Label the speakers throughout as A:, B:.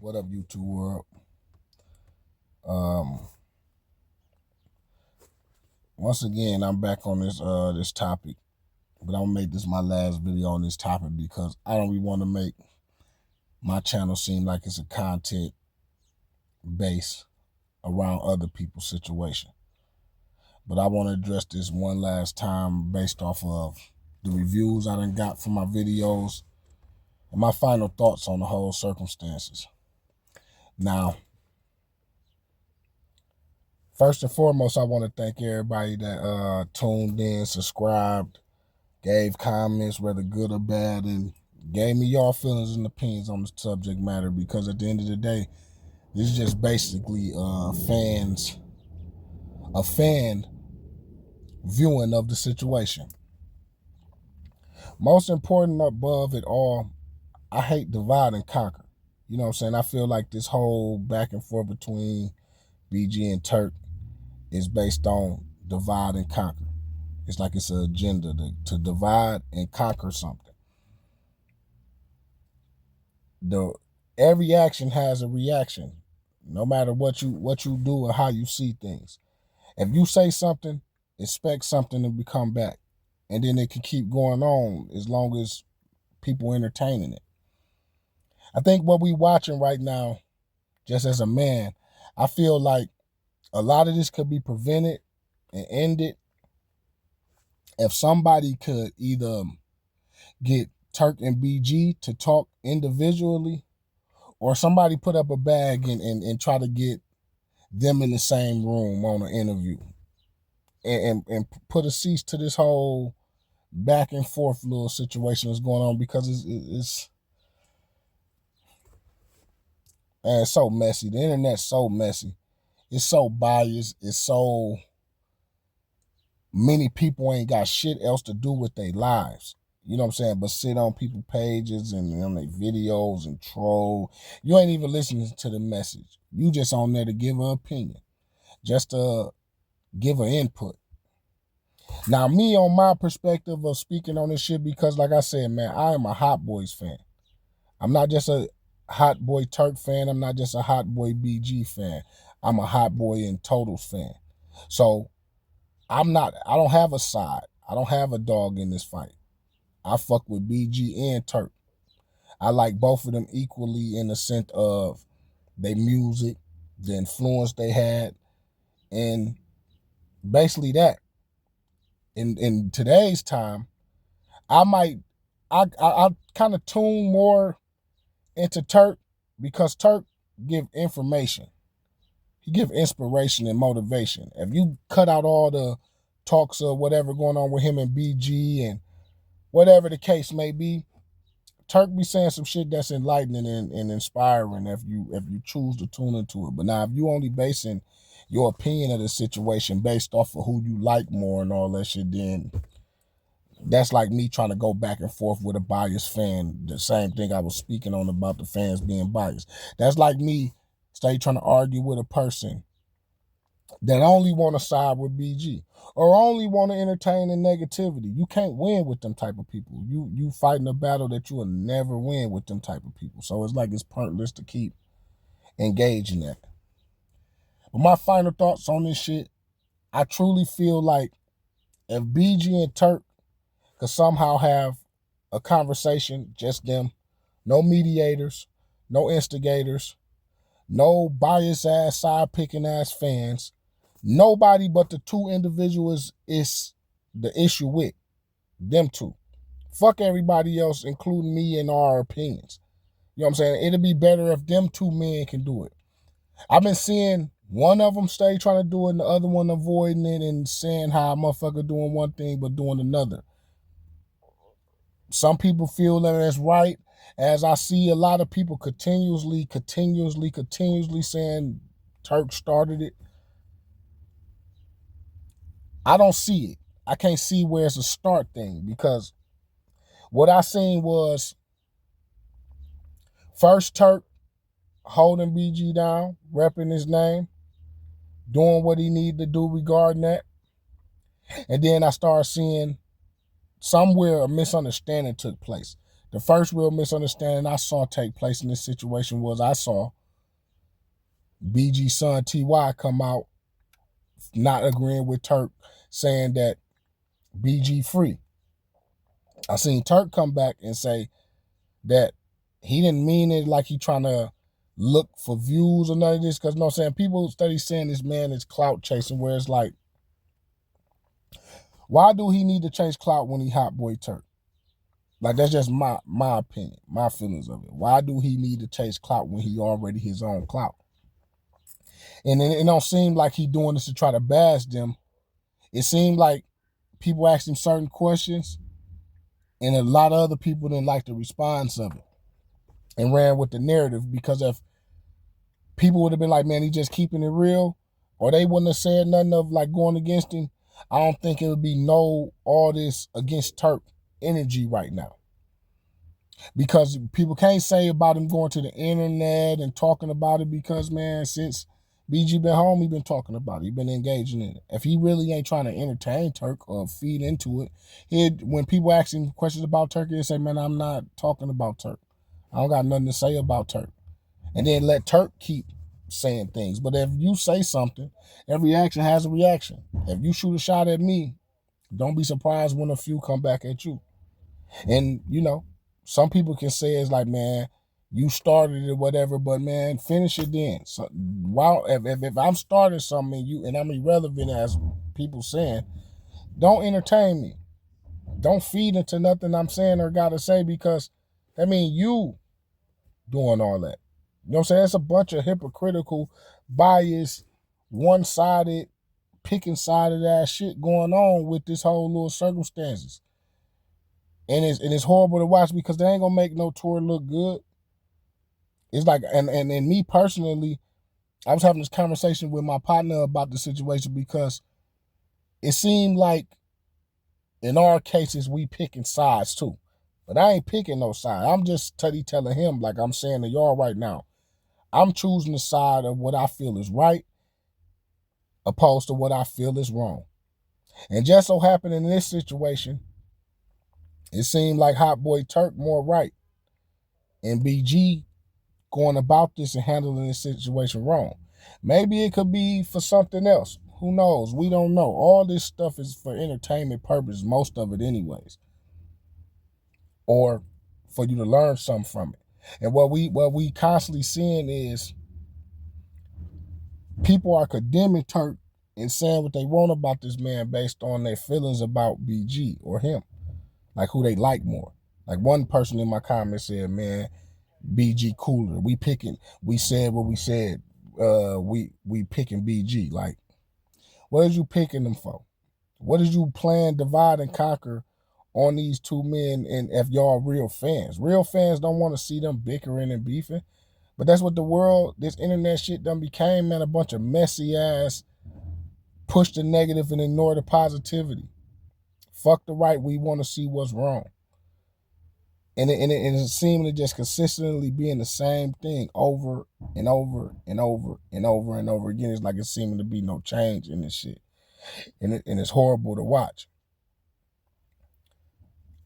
A: What up, YouTube world? Um, Once again, I'm back on this topic, but I'm gonna make this my last video on this topic because I don't really want to make my channel seem like it's a content base around other people's situation. But I want to address this one last time based off of the reviews I done got from my videos and my final thoughts on the whole circumstances. Now, first and foremost, I want to thank everybody that tuned in, subscribed, gave comments, whether good or bad, and gave me your feelings and opinions on the subject matter, because at the end of the day, this is just basically a fan viewing of the situation. Most important above it all, I hate divide and conquer. You know what I'm saying? I feel like this whole back and forth between BG and Turk is based on divide and conquer. It's like it's an agenda to divide and conquer something. Every action has a reaction, no matter what you do or how you see things. If you say something, expect something to become back, and then it can keep going on as long as people entertaining it. I think what we watching right now, just as a man, I feel like a lot of this could be prevented and ended if somebody could either get Turk and BG to talk individually, or somebody put up a bag and try to get them in the same room on an interview and put a cease to this whole back and forth little situation that's going on, because it's so messy. The internet's so messy. It's so biased. It's so many people ain't got shit else to do with their lives. You know what I'm saying? But sit on people's pages and on their videos and troll. You ain't even listening to the message. You just on there to give an opinion, just to give an input. Now, me, on my perspective of speaking on this shit, because like I said, man, I am a Hotboys fan. I'm not just a Hotboy Turk fan. I'm not just a Hotboy BG fan. I'm a Hotboy and Totals fan. So I don't have a side. I don't have a dog in this fight. I fuck with BG and Turk. I like both of them equally in the sense of their music, the influence they had, and basically that. In today's time, I kind of tune more into Turk, because Turk give information. He give inspiration and motivation. If you cut out all the talks of whatever going on with him and BG and whatever the case may be, Turk be saying some shit that's enlightening and inspiring if you choose to tune into it. But now, if you only basing your opinion of the situation based off of who you like more and all that shit, then that's like me trying to go back and forth with a biased fan. The same thing I was speaking on about the fans being biased. That's like me trying to argue with a person that only want to side with BG or only want to entertain the negativity. You can't win with them type of people. You fighting a battle that you will never win with them type of people. So it's like it's pointless to keep engaging that. But my final thoughts on this shit, I truly feel like if BG and Turk could somehow have a conversation, just them, no mediators, no instigators, no biased ass, side picking ass fans, nobody but the two individuals is the issue with. Them two. Fuck everybody else, including me and our opinions. You know what I'm saying? It'd be better if them two men can do it. I've been seeing one of them stay trying to do it and the other one avoiding it and saying how a motherfucker doing one thing but doing another. Some people feel that it's right, as I see a lot of people continuously saying Turk started it. I don't see it. I can't see where it's a start thing, because what I seen was first Turk holding BG down, repping his name, doing what he needed to do regarding that. And then I started seeing somewhere a misunderstanding took place. The first real misunderstanding I saw take place in this situation was I saw BG's son TY come out not agreeing with Turk, saying that BG free. I seen Turk come back and say that he didn't mean it like he trying to look for views or none of this, because you know what I'm saying, people study saying this man is clout chasing, where it's like, why do he need to chase clout when he Hotboy Turk? Like, that's just my opinion, my feelings of it. Why do he need to chase clout when he already his own clout? And it don't seem like he doing this to try to bash them. It seemed like people asked him certain questions, and a lot of other people didn't like the response of it and ran with the narrative, because if people would have been like, man, he just keeping it real, or they wouldn't have said nothing of like going against him, I don't think it would be no all this against Turk energy right now. Because people can't say about him going to the internet and talking about it, because, man, since BG been home, he been talking about it. He been engaging in it. If he really ain't trying to entertain Turk or feed into it, when people ask him questions about Turk, he'll say, man, I'm not talking about Turk. I don't got nothing to say about Turk. And then let Turk keep saying things. But if you say something, every action has a reaction. If you shoot a shot at me, don't be surprised when a few come back at you. And, you know, some people can say it's like, man, you started it or whatever, but, man, finish it then. So, while if I'm starting something and I'm irrelevant, as people saying, don't entertain me. Don't feed into nothing I'm saying or got to say, because that means you doing all that. You know what I'm saying? It's a bunch of hypocritical, biased, one-sided, picking-sided ass shit going on with this whole little circumstances. And it's horrible to watch, because they ain't gonna make no tour look good. It's like, and me personally, I was having this conversation with my partner about the situation, because it seemed like in our cases we picking sides too. But I ain't picking no side. I'm just telling him, like I'm saying to y'all right now, I'm choosing the side of what I feel is right, opposed to what I feel is wrong. And just so happened in this situation, it seemed like Hotboy Turk more right, and BG going about this and handling this situation wrong. Maybe it could be for something else. Who knows? We don't know. All this stuff is for entertainment purposes, most of it anyways. Or for you to learn something from it. And what we constantly seeing is people are condemning Turk and saying what they want about this man based on their feelings about BG or him. Like who they like more. Like one person in my comments said, man, BG cooler. We said what we said. We picking BG. Like, what is you picking them for? What is you plan, divide, and conquer on these two men? And if y'all real fans don't want to see them bickering and beefing. But that's what the world, this internet shit done became, man, a bunch of messy ass, push the negative and ignore the positivity. Fuck the right, we want to see what's wrong. And it seemed to just consistently being the same thing over and over and over and over and over again. It's like it's seeming to be no change in this shit. And it's horrible to watch.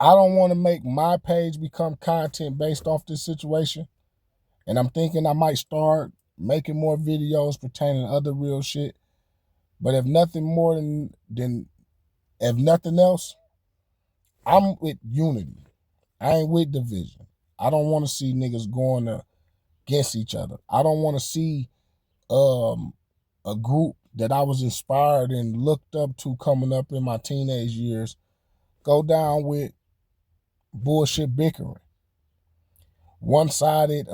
A: I don't want to make my page become content based off this situation. And I'm thinking I might start making more videos pertaining to other real shit. But if nothing more than if nothing else, I'm with unity. I ain't with division. I don't want to see niggas going against each other. I don't want to see a group that I was inspired and looked up to coming up in my teenage years go down with bullshit bickering. One-sided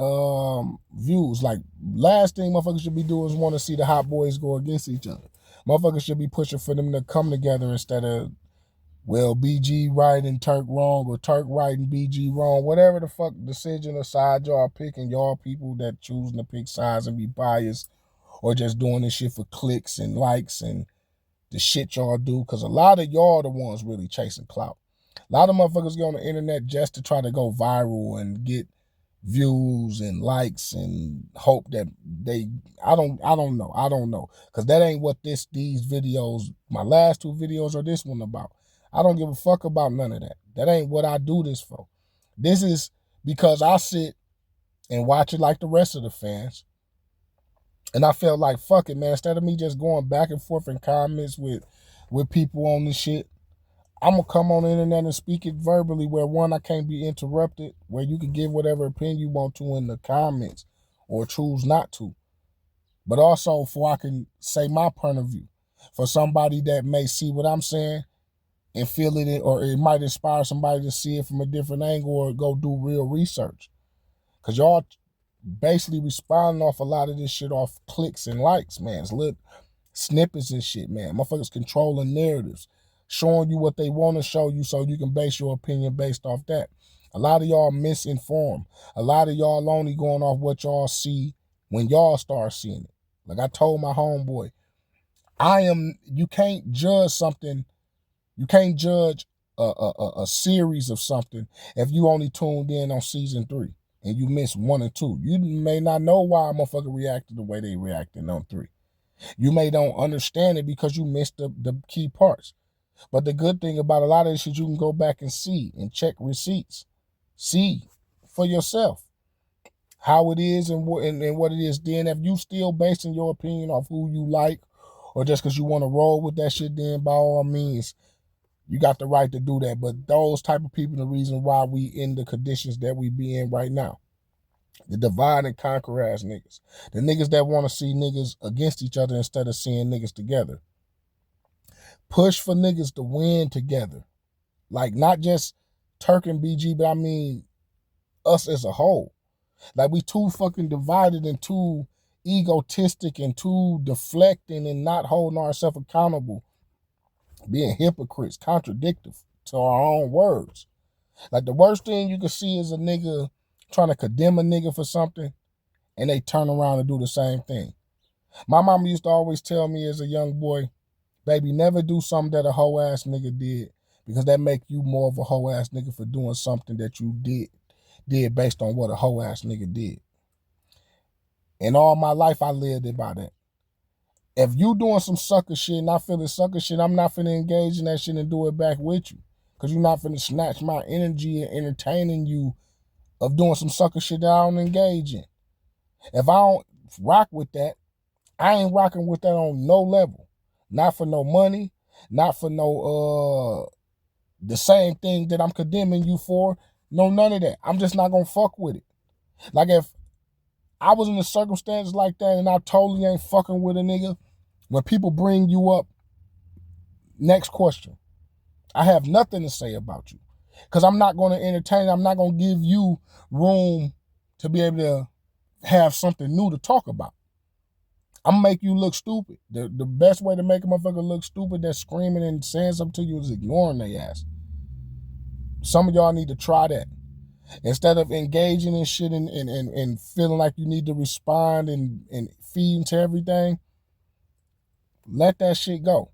A: views. Like, last thing motherfuckers should be doing is want to see the hot boys go against each other. Motherfuckers should be pushing for them to come together instead of, well, BG right and Turk wrong, or Turk right and BG wrong. Whatever the fuck decision or side y'all picking, y'all people that choosing to pick sides and be biased, or just doing this shit for clicks and likes and the shit y'all do. Because a lot of y'all the ones really chasing clout. A lot of motherfuckers get on the internet just to try to go viral and get views and likes and hope that I don't know, because that ain't what these videos, my last two videos or this one about. I don't give a fuck about none of that. That ain't what I do this for. This is because I sit and watch it like the rest of the fans. And I felt like, fuck it, man. Instead of me just going back and forth in comments with people on this shit, I'm going to come on the internet and speak it verbally where, one, I can't be interrupted, where you can give whatever opinion you want to in the comments or choose not to. But also for I can say my point of view. For somebody that may see what I'm saying and feel it, or it might inspire somebody to see it from a different angle or go do real research. Because y'all basically responding off a lot of this shit off clicks and likes, man. It's little snippets and shit, man. Motherfuckers controlling narratives, showing you what they want to show you so you can base your opinion based off that. A lot of y'all misinformed. A lot of y'all only going off what y'all see when y'all start seeing it. Like I told my homeboy, you can't judge something, you can't judge a series of something if you only tuned in on season 3 and you missed 1 and 2. You may not know why a motherfucker reacted the way they reacted on 3. You may don't understand it because you missed the key parts. But the good thing about a lot of this shit, you can go back and see and check receipts. See for yourself how it is and what it is. Then if you still basing your opinion off who you like or just because you want to roll with that shit, then by all means, you got the right to do that. But those type of people, the reason why we in the conditions that we be in right now. The divide and conquer ass niggas. The niggas that want to see niggas against each other instead of seeing niggas together. Push for niggas to win together. Like not just Turk and BG, but I mean us as a whole. Like we too fucking divided and too egotistic and too deflecting and not holding ourselves accountable. Being hypocrites, contradictive to our own words. Like the worst thing you can see is a nigga trying to condemn a nigga for something and they turn around and do the same thing. My mama used to always tell me as a young boy, baby, never do something that a hoe ass nigga did because that make you more of a hoe ass nigga for doing something that you did based on what a hoe ass nigga did. And all my life I lived it by that. If you doing some sucker shit and I feel the sucker shit, I'm not finna engage in that shit and do it back with you. Because you're not finna snatch my energy and entertaining you of doing some sucker shit that I don't engage in. If I don't rock with that, I ain't rocking with that on no level. Not for no money, not for no the same thing that I'm condemning you for. No, none of that. I'm just not gonna fuck with it. Like if I was in a circumstance like that and I totally ain't fucking with a nigga, when people bring you up, next question. I have nothing to say about you. Because I'm not going to entertain, I'm not going to give you room to be able to have something new to talk about. I'm going to make you look stupid. The best way to make a motherfucker look stupid that's screaming and saying something to you is ignoring their ass. Some of y'all need to try that. Instead of engaging in shit and feeling like you need to respond and feed into everything, let that shit go.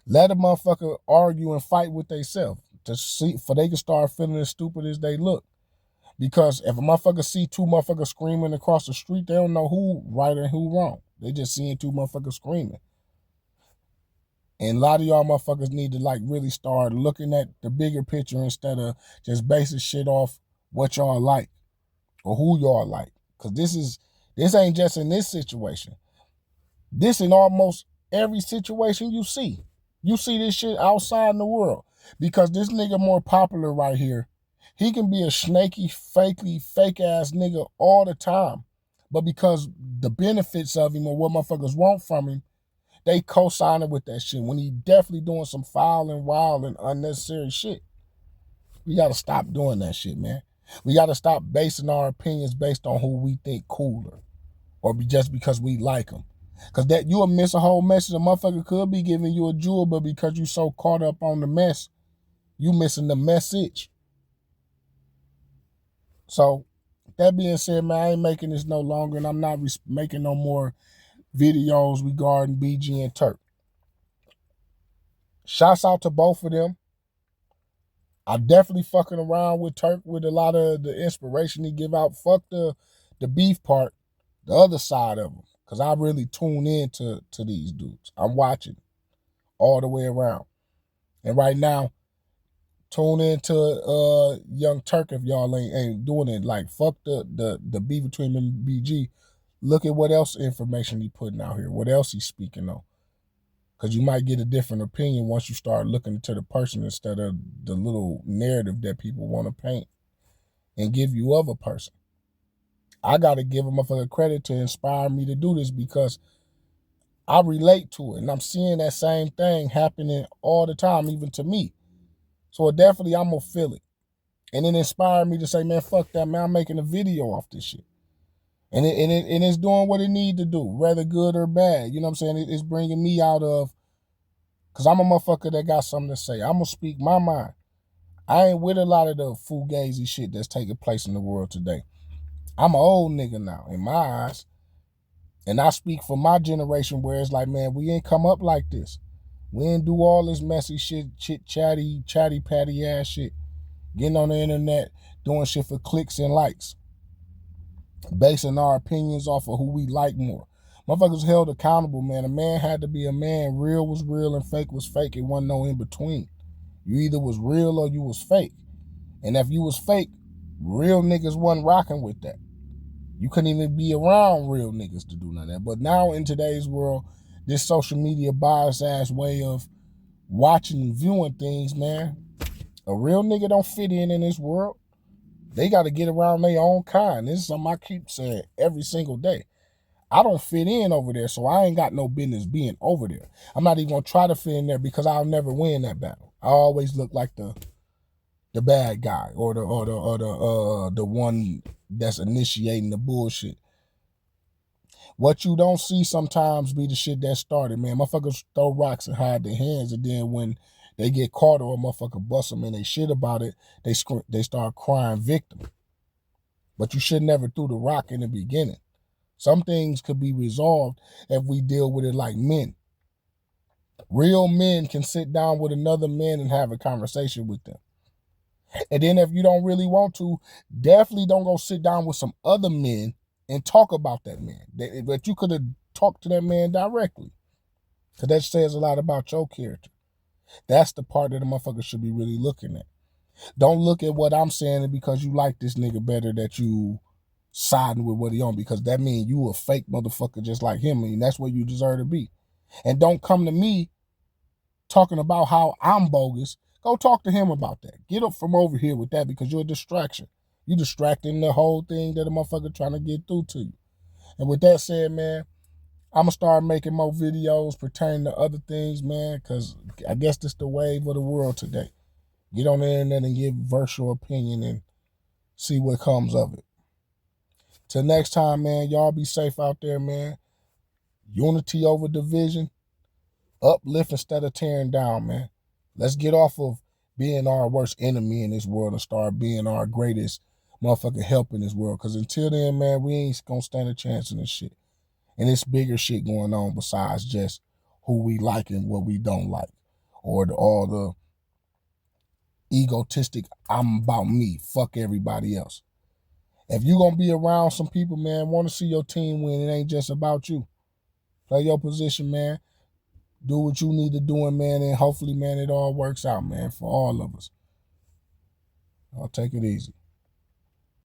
A: Let a motherfucker argue and fight with themselves to see for they can start feeling as stupid as they look. Because if a motherfucker see 2 motherfuckers screaming across the street, they don't know who right and who wrong. They just seeing 2 motherfuckers screaming. And a lot of y'all motherfuckers need to like really start looking at the bigger picture instead of just basing shit off what y'all like or who y'all like. Because this ain't just in this situation. This in almost every situation you see. You see this shit outside in the world. Because this nigga more popular right here, he can be a snaky, fake ass nigga all the time. But because the benefits of him or what motherfuckers want from him, they co-signing with that shit when he definitely doing some foul and wild and unnecessary shit. We gotta stop doing that shit, man. We gotta stop basing our opinions based on who we think cooler or just because we like them. Because that you'll miss a whole message. A motherfucker could be giving you a jewel, but because you so caught up on the mess, you missing the message. So, that being said, man, I ain't making this no longer, and I'm not making no more videos regarding BG and Turk. Shouts out to both of them. I'm definitely fucking around with Turk with a lot of the inspiration he give out. Fuck the beef part, the other side of him. Because I really tune in to these dudes. I'm watching all the way around. And right now, Tune into Young Turk if y'all ain't doing it. Like fuck the beef between him and BG. Look at what else information he putting out here. What else he's speaking on. Because you might get a different opinion once you start looking into the person instead of the little narrative that people want to paint and give you of a person. I got to give him a credit to inspire me to do this because I relate to it. And I'm seeing that same thing happening all the time, even to me. So definitely I'm going to feel it. And it inspired me to say, man, fuck that, man. I'm making a video off this shit. And it's doing what it need to do, whether good or bad. You know what I'm saying? It's bringing me out of, because I'm a motherfucker that got something to say. I'm going to speak my mind. I ain't with a lot of the fugazi shit that's taking place in the world today. I'm an old nigga now, in my eyes. And I speak for my generation where it's like, man, we ain't come up like this. We ain't do all this messy shit, chatty patty ass shit. Getting on the internet, doing shit for clicks and likes. Basing our opinions off of who we like more. Motherfuckers held accountable, man. A man had to be a man. Real was real and fake was fake. It wasn't no in between. You either was real or you was fake. And if you was fake, real niggas wasn't rocking with that. You couldn't even be around real niggas to do none of that. But now in today's world, this social media biased ass way of watching and viewing things, man, a real nigga don't fit in this world. They got to get around their own kind. This is something I keep saying every single day. I don't fit in over there, so I ain't got no business being over there. I'm not even going to try to fit in there because I'll never win that battle. I always look like the bad guy or the one that's initiating the bullshit. What you don't see sometimes be the shit that started, man. Motherfuckers throw rocks and hide their hands, and then when they get caught or a motherfucker bust them and they shit about it, they start crying victim. But you should never threw the rock in the beginning. Some things could be resolved if we deal with it like men. Real men can sit down with another man and have a conversation with them. And then if you don't really want to, definitely don't go sit down with some other men and talk about that man. But you could have talked to that man directly. Because that says a lot about your character. That's the part that the motherfucker should be really looking at. Don't look at what I'm saying because you like this nigga better that you siding with what he on, because that means you a fake motherfucker just like him, and that's where you deserve to be. And don't come to me talking about how I'm bogus. Go talk to him about that. Get up from over here with that because you're a distraction. You distracting the whole thing that a motherfucker trying to get through to you. And with that said, man, I'm going to start making more videos pertaining to other things, man, because I guess this the wave of the world today. Get on the internet and give virtual opinion and see what comes of it. Till next time, man, y'all be safe out there, man. Unity over division. Uplift instead of tearing down, man. Let's get off of being our worst enemy in this world and start being our greatest motherfucking help in this world. Because until then, man, we ain't going to stand a chance in this shit. And it's bigger shit going on besides just who we like and what we don't like. Or all the egotistic, I'm about me, fuck everybody else. If you going to be around some people, man, want to see your team win, it ain't just about you. Play your position, man. Do what you need to do, man, and hopefully, man, it all works out, man, for all of us. I'll take it easy.